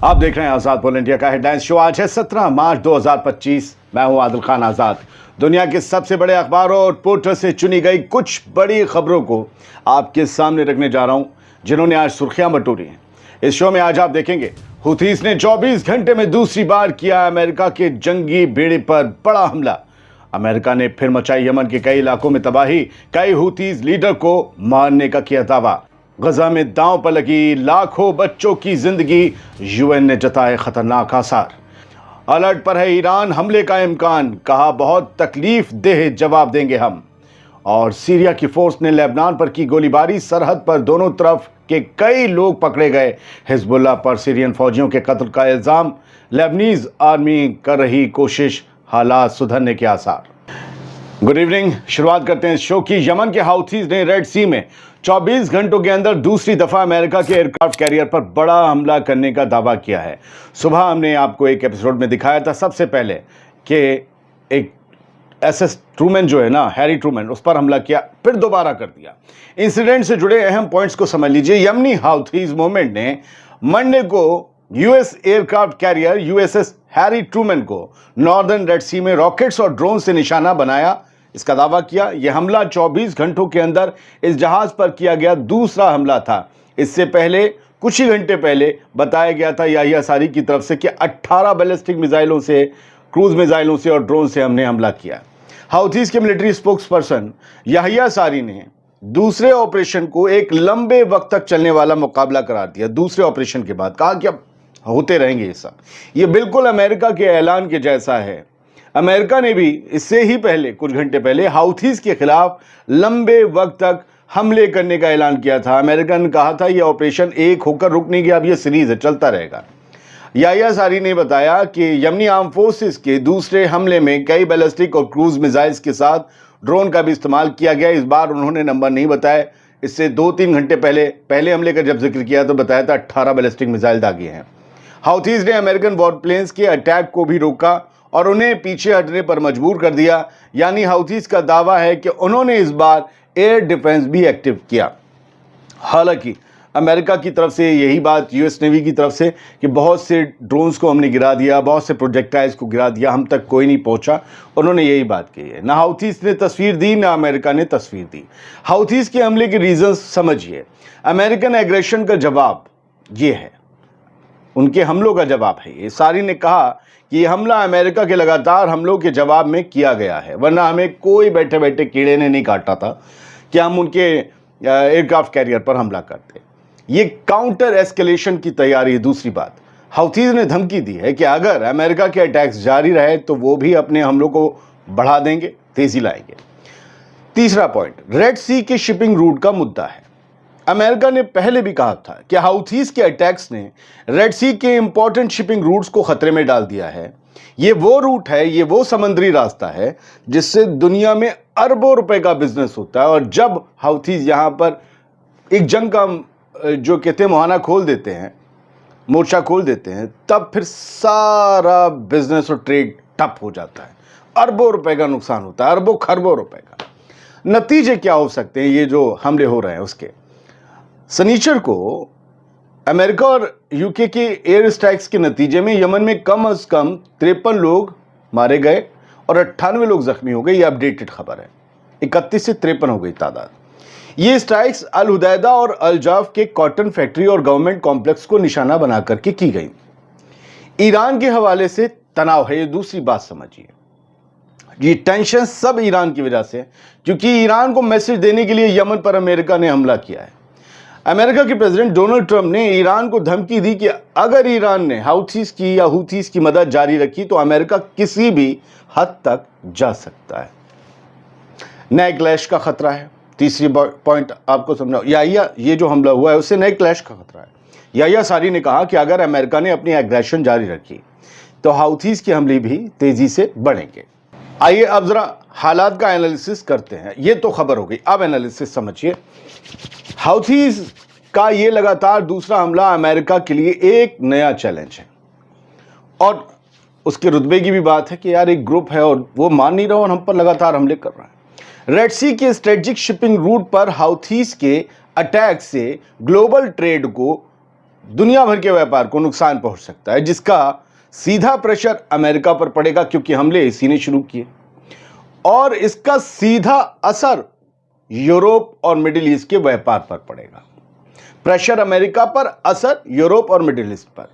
आप देख रहे हैं आजाद बोल इंडिया का हेडलाइंस शो। आज है 17 मार्च 2025। मैं हूं आदिल खान आजाद। दुनिया के सबसे बड़े अखबारों और पोर्टल से चुनी गई कुछ बड़ी खबरों को आपके सामने रखने जा रहा हूं, जिन्होंने आज सुर्खियां बटोरी हैं। इस शो में आज आप देखेंगे, हुथीस ने 24 घंटे में दूसरी बार किया अमेरिका के जंगी बेड़े पर बड़ा हमला। अमेरिका ने फिर मचाई यमन के कई इलाकों में तबाही। कई हुथीस लीडर को मारने का किया दावा। गजा में दांव पर लगी लाखों बच्चों की जिंदगी, यूएन ने जताए खतरनाक आसार। अलर्ट पर है ईरान, हमले का इम्कान, कहा बहुत तकलीफ देह जवाब देंगे हम। और सीरिया की फोर्स ने लेबनान पर की गोलीबारी, सरहद पर दोनों तरफ के कई लोग पकड़े गए। हिजबुल्लाह पर सीरियन फौजियों के कत्ल का इल्जाम, लेबनीज आर्मी कर रही कोशिश, हालात सुधरने के आसार। Good evening. शुरुआत करते हैं इस शो की। यमन के हाउथीज ने रेड सी में 24 घंटों के अंदर दूसरी दफा अमेरिका के एयरक्राफ्ट कैरियर पर बड़ा हमला करने का दावा किया है। सुबह हमने आपको एक एपिसोड में दिखाया था सबसे पहले कि एक एसएस ट्रूमैन जो है ना, हैरी ट्रूमैन, उस पर हमला किया, फिर दोबारा कर दिया। इंसिडेंट से जुड़े अहम पॉइंट्स को समझ लीजिए। यमनी हाउथीज मूवमेंट ने मंडे को US aircraft carrier USS Harry Trueman को नॉर्दर्न रेड सी में रॉकेट्स और ड्रोन से निशाना बनाया, इसका दावा किया। यह हमला 24 घंटों के अंदर इस जहाज पर किया गया दूसरा हमला था। इससे पहले कुछ ही घंटे पहले बताया गया था याहिया सारी की तरफ से कि 18 बैलिस्टिक मिसाइलों से, क्रूज मिसाइलों से और ड्रोन से हमने हमला किया। हाउथीज के मिलिट्री स्पोक्स पर्सन याहिया सारी ने दूसरे ऑपरेशन को एक लंबे वक्त तक चलने वाला मुकाबला करार दिया। दूसरे ऑपरेशन के बाद कहा कि अब होते रहेंगे ये सब। ये बिल्कुल अमेरिका के ऐलान के जैसा है। अमेरिका ने भी इससे ही पहले, कुछ घंटे पहले, हाउथीज के खिलाफ लंबे वक्त तक हमले करने का ऐलान किया था। अमेरिका ने कहा था यह ऑपरेशन एक होकर रुक नहीं गया, अब यह सीरीज है, चलता रहेगा। याहिया सारी ने बताया कि यमनी आर्म फोर्सेस के दूसरे हमले में कई बैलिस्टिक और क्रूज मिसाइल्स के साथ ड्रोन का भी इस्तेमाल किया गया। इस बार उन्होंने नंबर नहीं बताया। इससे 2-3 घंटे पहले हमले का जब जिक्र किया तो बताया था 18 बैलिस्टिक मिसाइल दागे हैं। हाउथीज ने अमेरिकन वॉर प्लेन्स के अटैक को भी रोका और उन्हें पीछे हटने पर मजबूर कर दिया। यानी हाउथीज का दावा है कि उन्होंने इस बार एयर डिफेंस भी एक्टिव किया। हालांकि अमेरिका की तरफ से यही बात, यूएस नेवी की तरफ से, कि बहुत से ड्रोन्स को हमने गिरा दिया, बहुत से प्रोजेक्टाइल्स को गिरा दिया, हम तक कोई नहीं पहुंचा। उन्होंने यही बात कही है। ना हाउथीज ने तस्वीर दी, ना अमेरिका ने तस्वीर दी। हाउथीज के हमले के रीजंस समझिए। अमेरिकन एग्रेशन का जवाब ये है, उनके हमलों का जवाब है ये। सारी ने कहा कि ये हमला अमेरिका के लगातार हमलों के जवाब में किया गया है, वरना हमें कोई बैठे बैठे कीड़े ने नहीं काटा था कि हम उनके एयरक्राफ्ट कैरियर पर हमला करते। ये काउंटर एस्केलेशन की तैयारी है। दूसरी बात, हाउथीज ने धमकी दी है कि अगर अमेरिका के अटैक्स जारी रहे तो वो भी अपने हमलों को बढ़ा देंगे, तेजी लाएंगे। तीसरा पॉइंट, रेड सी के शिपिंग रूट का मुद्दा है। अमेरिका ने पहले भी कहा था कि हाउथीज के अटैक्स ने रेड सी के इंपॉर्टेंट शिपिंग रूट्स को खतरे में डाल दिया है। ये वो रूट है, ये वो समुद्री रास्ता है जिससे दुनिया में अरबों रुपए का बिजनेस होता है। और जब हाउथीज यहां पर एक जंग का जो कहते हैं मुहाना खोल देते हैं, मोर्चा खोल देते हैं, तब फिर सारा बिजनेस और ट्रेड ठप हो जाता है। अरबों रुपए का नुकसान होता है, अरबों खरबों रुपए का। नतीजे क्या हो सकते हैं ये जो हमले हो रहे हैं उसके? शनिचर को अमेरिका और यूके के एयर स्ट्राइक्स के नतीजे में यमन में कम से कम 53 लोग मारे गए और 98 लोग जख्मी हो गए। ये अपडेटेड खबर है। 31 से 53 हो गई तादाद। ये स्ट्राइक्स अल हुदैदा और अल जाफ के कॉटन फैक्ट्री और गवर्नमेंट कॉम्प्लेक्स को निशाना बना करके की गई। ईरान के हवाले से तनाव है, ये दूसरी बात समझिए। ये टेंशन सब ईरान की वजह से, क्योंकि ईरान को मैसेज देने के लिए यमन पर अमेरिका ने हमला किया है। अमेरिका के प्रेसिडेंट डोनाल्ड ट्रंप ने ईरान को धमकी दी कि अगर ईरान ने हाउथीज की या हुथीज की मदद जारी रखी तो अमेरिका किसी भी हद तक जा सकता है। नए क्लैश का खतरा है। तीसरी पॉइंट आपको समझाओ, याहिया, ये जो हमला हुआ है उससे नए क्लैश का खतरा है। याहिया सारी ने कहा कि अगर अमेरिका ने अपनी एग्रेशन जारी रखी तो हाउथीज के हमले भी तेजी से बढ़ेंगे। आइए अब जरा हालात का एनालिसिस करते हैं। ये तो खबर हो गई, अब एनालिसिस समझिए। हाउथीज का ये लगातार दूसरा हमला अमेरिका के लिए एक नया चैलेंज है और उसके रुतबे की भी बात है कि यार एक ग्रुप है और वो मान नहीं रहा और हम पर लगातार हमले कर रहा है। रेड सी के स्ट्रेटेजिक शिपिंग रूट पर हाउथीज के अटैक से ग्लोबल ट्रेड को दुनिया भर के व्यापार को नुकसान पहुंच सकता है, जिसका सीधा प्रेशर अमेरिका पर पड़ेगा क्योंकि हमले इसी ने शुरू किए, और इसका सीधा असर यूरोप और मिडिल ईस्ट के व्यापार पर पड़ेगा। प्रेशर अमेरिका पर, असर यूरोप और मिडिल ईस्ट पर,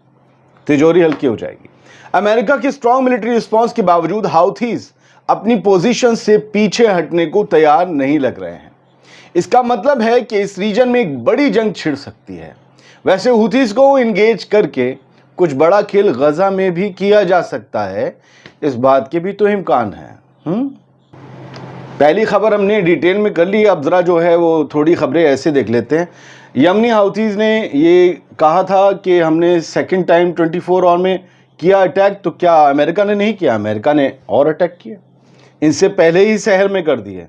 तिजोरी हल्की हो जाएगी। अमेरिका की स्ट्रॉन्ग मिलिट्री रिस्पांस के बावजूद हाउथीज अपनी पोजीशन से पीछे हटने को तैयार नहीं लग रहे हैं। इसका मतलब है कि इस रीजन में एक बड़ी जंग छिड़ सकती है। वैसे हुथीज को इंगेज करके कुछ बड़ा खेल गजा में भी किया जा सकता है, इस बात के भी तो इम्कान है। पहली खबर हमने डिटेल में कर ली, अब ज़रा जो है वो थोड़ी खबरें ऐसे देख लेते हैं। यमनी हाउथीज़ ने ये कहा था कि हमने सेकंड टाइम 24 आवर में किया अटैक, तो क्या अमेरिका ने नहीं किया? अमेरिका ने और अटैक किया, इनसे पहले ही शहर में कर दिए,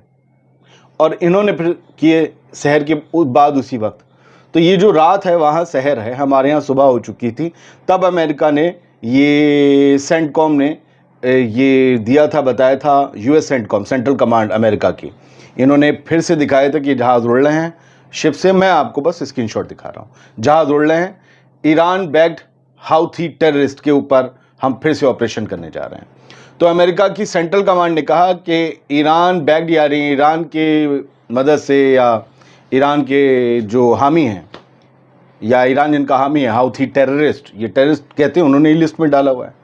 और इन्होंने फिर किए शहर के बाद उसी वक्त। तो ये जो रात है वहाँ शहर है, हमारे यहाँ सुबह हो चुकी थी, तब अमेरिका ने ये सेंटकॉम ने ये दिया था, बताया था, US CENTCOM, central command America की, इन्होंने फिर से दिखाया था कि जहाज़ उड़ रहे हैं शिप से। मैं आपको बस स्क्रीनशॉट दिखा रहा हूँ, जहाज़ उड़ रहे हैं, ईरान बैक्ड हाउथी टेररिस्ट के ऊपर हम फिर से ऑपरेशन करने जा रहे हैं। तो अमेरिका की सेंट्रल कमांड ने कहा कि ईरान बैक्ड, यानी ईरान के मदद से, या ईरान के जो हामी हैं, या ईरान जिनका हामी है, हाउथी टेररिस्ट, ये टेररिस्ट कहते हैं, उन्होंने ही लिस्ट में डाला हुआ है,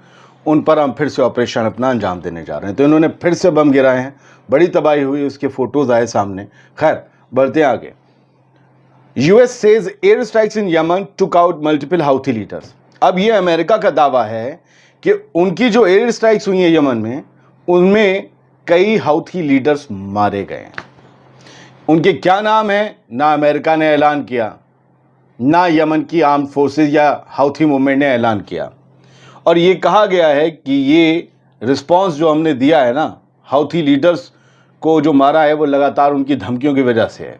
उन पर हम फिर से ऑपरेशन अपना अंजाम देने जा रहे हैं। तो इन्होंने फिर से बम गिराए हैं, बड़ी तबाही हुई, उसके फोटोज आए सामने। खैर बढ़ते आगे। US says air strikes in Yemen took out multiple Houthi leaders. अब ये अमेरिका का दावा है कि उनकी जो एयर स्ट्राइक्स हुई हैं यमन में, उनमें कई हाउथी लीडर्स मारे गए हैं। उनके क्या नाम है, ना अमेरिका ने ऐलान किया, ना यमन की आर्म्ड फोर्सेस या हाउथी मूवमेंट ने ऐलान किया। और ये कहा गया है कि ये रिस्पांस जो हमने दिया है ना, हाउथी लीडर्स को जो मारा है, वो लगातार उनकी धमकियों की वजह से है।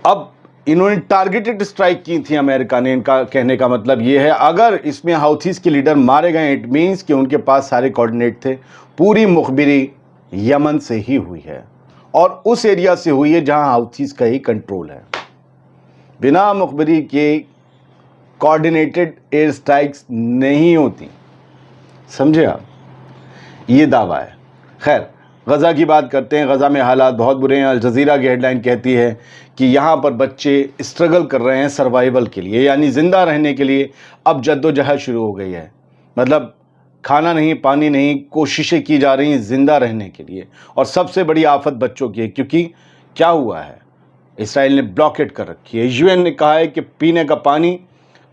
अब इन्होंने टारगेटेड स्ट्राइक की थी अमेरिका ने, इनका कहने का मतलब ये है, अगर इसमें हाउथीज के लीडर मारे गए, इट मीन्स कि उनके पास सारे कोऑर्डिनेट थे। पूरी मुखबिरी यमन से ही हुई है, और उस एरिया से हुई है जहां हाउथीज का ही कंट्रोल है। बिना मुखबिरी के कोऑर्डिनेटेड एयर स्ट्राइक्स नहीं होती, समझे आप, ये दावा है। खैर गज़ा की बात करते हैं। गज़ा में हालात बहुत बुरे हैं। अल जज़ीरा की हेडलाइन कहती है कि यहाँ पर बच्चे स्ट्रगल कर रहे हैं सर्वाइवल के लिए, यानी ज़िंदा रहने के लिए अब जद्दोजहद शुरू हो गई है। मतलब खाना नहीं, पानी नहीं, कोशिशें की जा रही हैं ज़िंदा रहने के लिए। और सबसे बड़ी आफत बच्चों की है, क्योंकि क्या हुआ है, इसराइल ने ब्लॉकेट कर रखी है। यूएन ने कहा है कि पीने का पानी,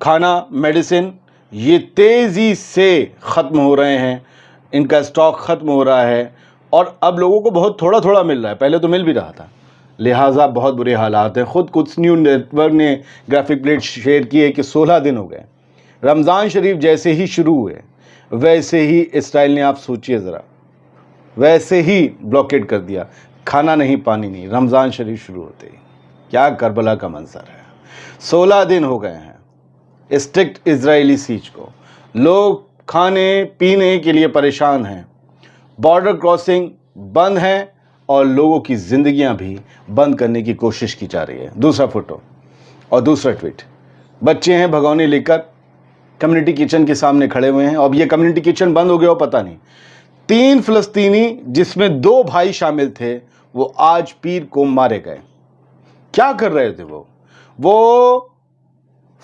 खाना, मेडिसिन, ये तेज़ी से ख़त्म हो रहे हैं, इनका स्टॉक ख़त्म हो रहा है, और अब लोगों को बहुत थोड़ा थोड़ा मिल रहा है, पहले तो मिल भी रहा था, लिहाजा बहुत बुरे हालात हैं। ख़ुद कुछ न्यूज़ नेटवर्क ने ग्राफिक प्लेट शेयर की है कि 16 दिन हो गए, रमज़ान शरीफ जैसे ही शुरू हुए वैसे ही इसराइल ने, आप सोचिए ज़रा, वैसे ही ब्लॉकेट कर दिया, खाना नहीं, पानी नहीं, रमज़ान शरीफ शुरू होते ही। क्या करबला का मंजर है। 16 दिन हो गए हैं स्ट्रिक्ट इजरायली सीज को, लोग खाने पीने के लिए परेशान हैं, बॉर्डर क्रॉसिंग बंद है, और लोगों की ज़िंदगियां भी बंद करने की कोशिश की जा रही है। दूसरा फोटो और दूसरा ट्वीट, बच्चे हैं भगोने लेकर कम्युनिटी किचन के सामने खड़े हुए हैं। अब ये कम्युनिटी किचन बंद हो गया हो पता नहीं। 3 फ़लस्तीनी जिसमें 2 भाई शामिल थे, वो आज पीर को मारे गए। क्या कर रहे थे वो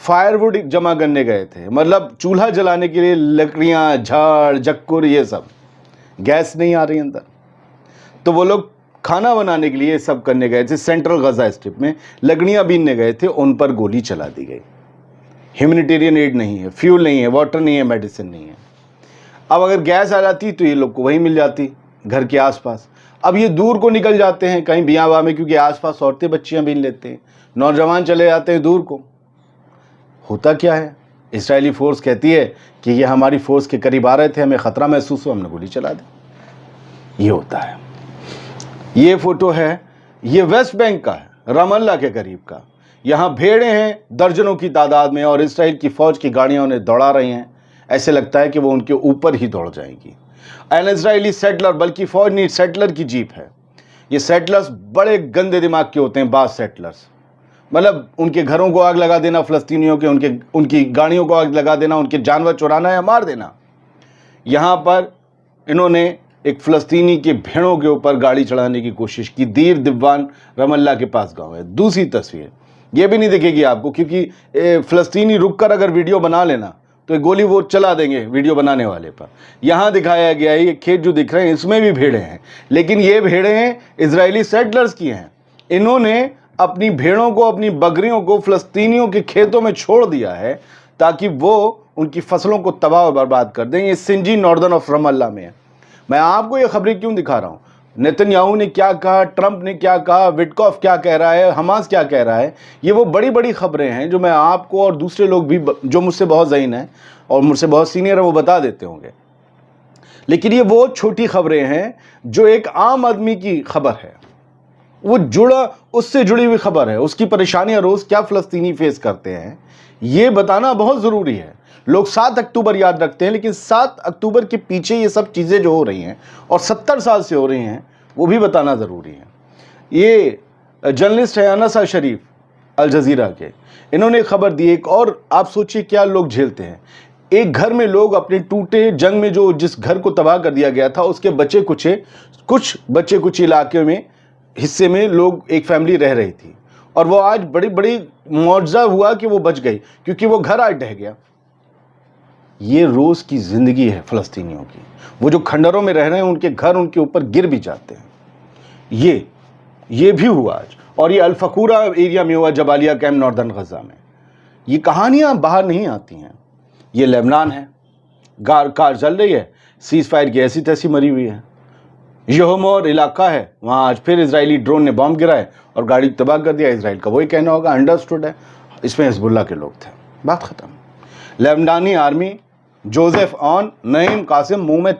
फायरवुड जमा करने गए थे, मतलब चूल्हा जलाने के लिए लकड़ियां, झाड़, जक्कुर, ये सब, गैस नहीं आ रही अंदर, तो वो लोग खाना बनाने के लिए सब करने गए थे। सेंट्रल गजा स्ट्रिप में लकड़ियां बीनने गए थे, उन पर गोली चला दी गई। ह्यूमैनिटेरियन एड नहीं है, फ्यूल नहीं है, वाटर नहीं है, मेडिसिन नहीं है। अब अगर गैस आ जाती तो ये लोग को वहीं मिल जाती, घर के आसपास। अब ये दूर को निकल जाते हैं कहीं बियावा में, क्योंकि आसपास औरतें बच्चियां बीन लेते हैं, नौजवान चले जाते हैं दूर को। होता क्या है, इजरायली फोर्स कहती है कि ये हमारी फोर्स के करीब आ रहे थे, हमें ख़तरा महसूस हुआ, हमने गोली चला दी। ये होता है। ये फोटो है, ये वेस्ट बैंक का है, रमल्ला के करीब का। यहाँ भेड़ें हैं दर्जनों की तादाद में, और इसराइल की फ़ौज की गाड़ियाँ उन्हें दौड़ा रही हैं, ऐसे लगता है कि वो उनके ऊपर ही दौड़ जाएंगी। एन इजरायली सेटलर, बल्कि फ़ौज नहीं, सेटलर की जीप है। ये सेटलर्स बड़े गंदे दिमाग के होते हैं, बास सेटलर्स, मतलब उनके घरों को आग लगा देना फ़लस्तीनियों के, उनकी गाड़ियों को आग लगा देना, उनके जानवर चुराना या मार देना। यहाँ पर इन्होंने एक फ़लस्तीनी के भेड़ों के ऊपर गाड़ी चढ़ाने की कोशिश की। दीर दिवान रमल्ला के पास गांव है। दूसरी तस्वीर ये भी नहीं दिखेगी आपको, क्योंकि फ़लस्तीनी रुक कर अगर वीडियो बना लेना तो एक गोली वो चला देंगे वीडियो बनाने वाले पर। यहाँ दिखाया गया है, ये खेत जो दिख रहे हैं इसमें भी भेड़ें हैं, लेकिन ये भेड़ें इजरायली सेटलर्स की हैं। इन्होंने अपनी भेड़ों को, अपनी बकरियों को फ़लस्तीनियों के खेतों में छोड़ दिया है ताकि वो उनकी फसलों को तबाह और बर्बाद कर दें। ये सिंजी नॉर्दर्न ऑफ रमल्ला में है। मैं आपको ये खबरें क्यों दिखा रहा हूँ? नेतन्याहू ने क्या कहा, ट्रंप ने क्या कहा, विटकॉफ क्या कह रहा है, हमास क्या कह रहा है, ये वो बड़ी बड़ी खबरें हैं जो मैं आपको और दूसरे लोग भी जो मुझसे बहुत ज़हीन हैं और मुझसे बहुत सीनियर है वो बता देते होंगे। लेकिन ये वो छोटी खबरें हैं जो एक आम आदमी की खबर है, वो उससे जुड़ी हुई खबर है। उसकी परेशानियां रोज़ क्या फ़लस्तीनी फेस करते हैं ये बताना बहुत ज़रूरी है। लोग 7 अक्टूबर याद रखते हैं, लेकिन 7 अक्टूबर के पीछे ये सब चीज़ें जो हो रही हैं और 70 साल से हो रही हैं वो भी बताना ज़रूरी है। ये जर्नलिस्ट है अनसा शरीफ अल जज़ीरा के, इन्होंने खबर दी एक, और आप सोचिए क्या लोग झेलते हैं। एक घर में लोग अपने टूटे जंग में जिस घर को तबाह कर दिया गया था उसके कुछ बचे कुछ इलाके में हिस्से में लोग, एक फैमिली रह रही थी, और वो आज बड़ी मुआवजा हुआ कि वो बच गई क्योंकि वो घर आज ढह गया। ये रोज़ की ज़िंदगी है फ़लस्तीनियों की। वो जो खंडरों में रह रहे हैं उनके घर उनके ऊपर गिर भी जाते हैं। ये भी हुआ आज, और ये अल-फ़क़ूरा एरिया में हुआ, जबालिया कैम्प नॉर्दर्न गज़ा में। ये कहानियाँ बाहर नहीं आती हैं। ये लेबनान है, कार चल रही है, सीज़ फायर की ऐसी तैसी मरी हुई है। यहूमोर इलाका है, वहाँ आज फिर इजरायली ड्रोन ने बॉम्ब गिराए और गाड़ी तबाह कर दिया। इजराइल का वही कहना होगा, अंडरस्टूड है, इसमें हिजबुल्ला के लोग थे, बात ख़त्म। लेबनानी army Joseph Aoun Naim Qassem मुंह में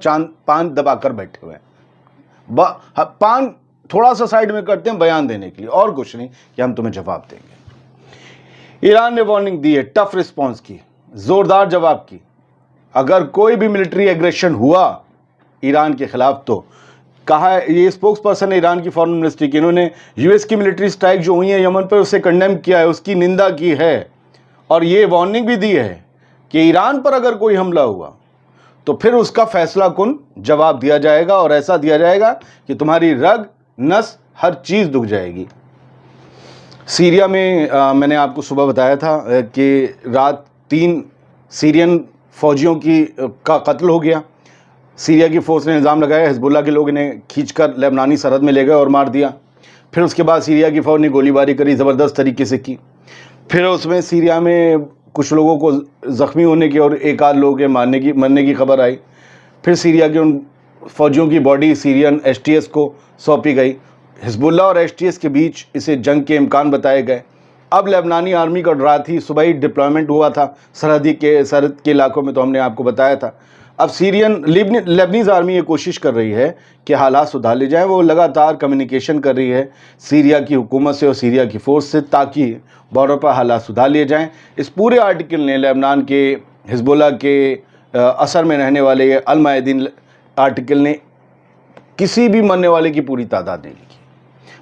पान दबाकर बैठे हुए हैं। पान थोड़ा सा साइड में करते हैं बयान देने के लिए, और कुछ नहीं कि हम तुम्हें जवाब देंगे। ईरान ने वार्निंग दी है, टफ रिस्पॉन्स की, ज़ोरदार जवाब की। अगर कोई भी मिलिट्री एग्रेशन हुआ ईरान के खिलाफ तो कहा है, ये स्पोक्स पर्सन है ईरान की फॉरेन मिनिस्ट्री की, इन्होंने यूएस की मिलिट्री स्ट्राइक जो हुई है यमन पर उसे कंडेम किया है, उसकी निंदा की है, और ये वार्निंग भी दी है कि ईरान पर अगर कोई हमला हुआ तो फिर उसका फैसला कुन जवाब दिया जाएगा, और ऐसा दिया जाएगा कि तुम्हारी रग नस हर चीज़ दुख जाएगी। सीरिया में मैंने आपको सुबह बताया था कि रात 3 सीरियन फौजियों का कत्ल हो गया। सीरिया की फ़ोर्स ने इल्ज़ाम लगाया, हिजबुल्ला के लोग इन्हें खींचकर लेबनानी सरहद में ले गए और मार दिया। फिर उसके बाद सीरिया की फ़ौज ने गोलीबारी करी, ज़बरदस्त तरीके से की। फिर उसमें सीरिया में कुछ लोगों को ज़ख्मी होने की और एक आध लोगों के मरने की खबर आई। फिर सीरिया के उन फ़ौजियों की बॉडी सीरियन एसटीएस को सौंपी गई। हिजबुल्ला और एसटीएस के बीच इसे जंग के इम्कान बताए गए। अब लेबनानी आर्मी का रात ही सुबह ही डिप्लॉयमेंट हुआ था सरहद के इलाकों में, तो हमने आपको बताया था। अब लेबनीज़ आर्मी ये कोशिश कर रही है कि हालात सुधार ले जाएं। वो लगातार कम्युनिकेशन कर रही है सीरिया की हुकूमत से और सीरिया की फ़ोर्स से, ताकि बॉर्डर पर हालात सुधार लिए जाएं। इस पूरे आर्टिकल ने लेबनान के हिजबुल्ला के असर में रहने वाले अल मायदीन आर्टिकल ने किसी भी मरने वाले की पूरी तादाद नहीं लिखी।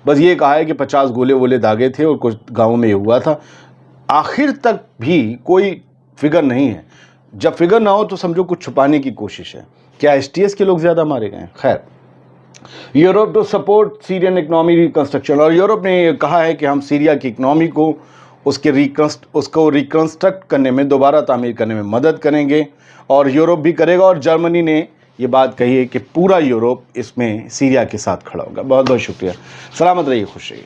बस ये कहा है कि 50 गोले वोले दागे थे और कुछ गाँवों में ये हुआ था। आखिर तक भी कोई फिगर नहीं है। जब फिगर ना हो तो समझो कुछ छुपाने की कोशिश है। क्या एसटीएस के लोग ज़्यादा मारे गए? खैर, Europe to support Syrian economy reconstruction, और यूरोप ने ये कहा है कि हम सीरिया की इकनॉमी को उसको रिकंस्ट्रक्ट करने में, दोबारा तामीर करने में मदद करेंगे, और यूरोप भी करेगा। और जर्मनी ने ये बात कही है कि पूरा यूरोप इसमें सीरिया के साथ खड़ा होगा। बहुत बहुत शुक्रिया। सलामत रहिए, खुश रहिए।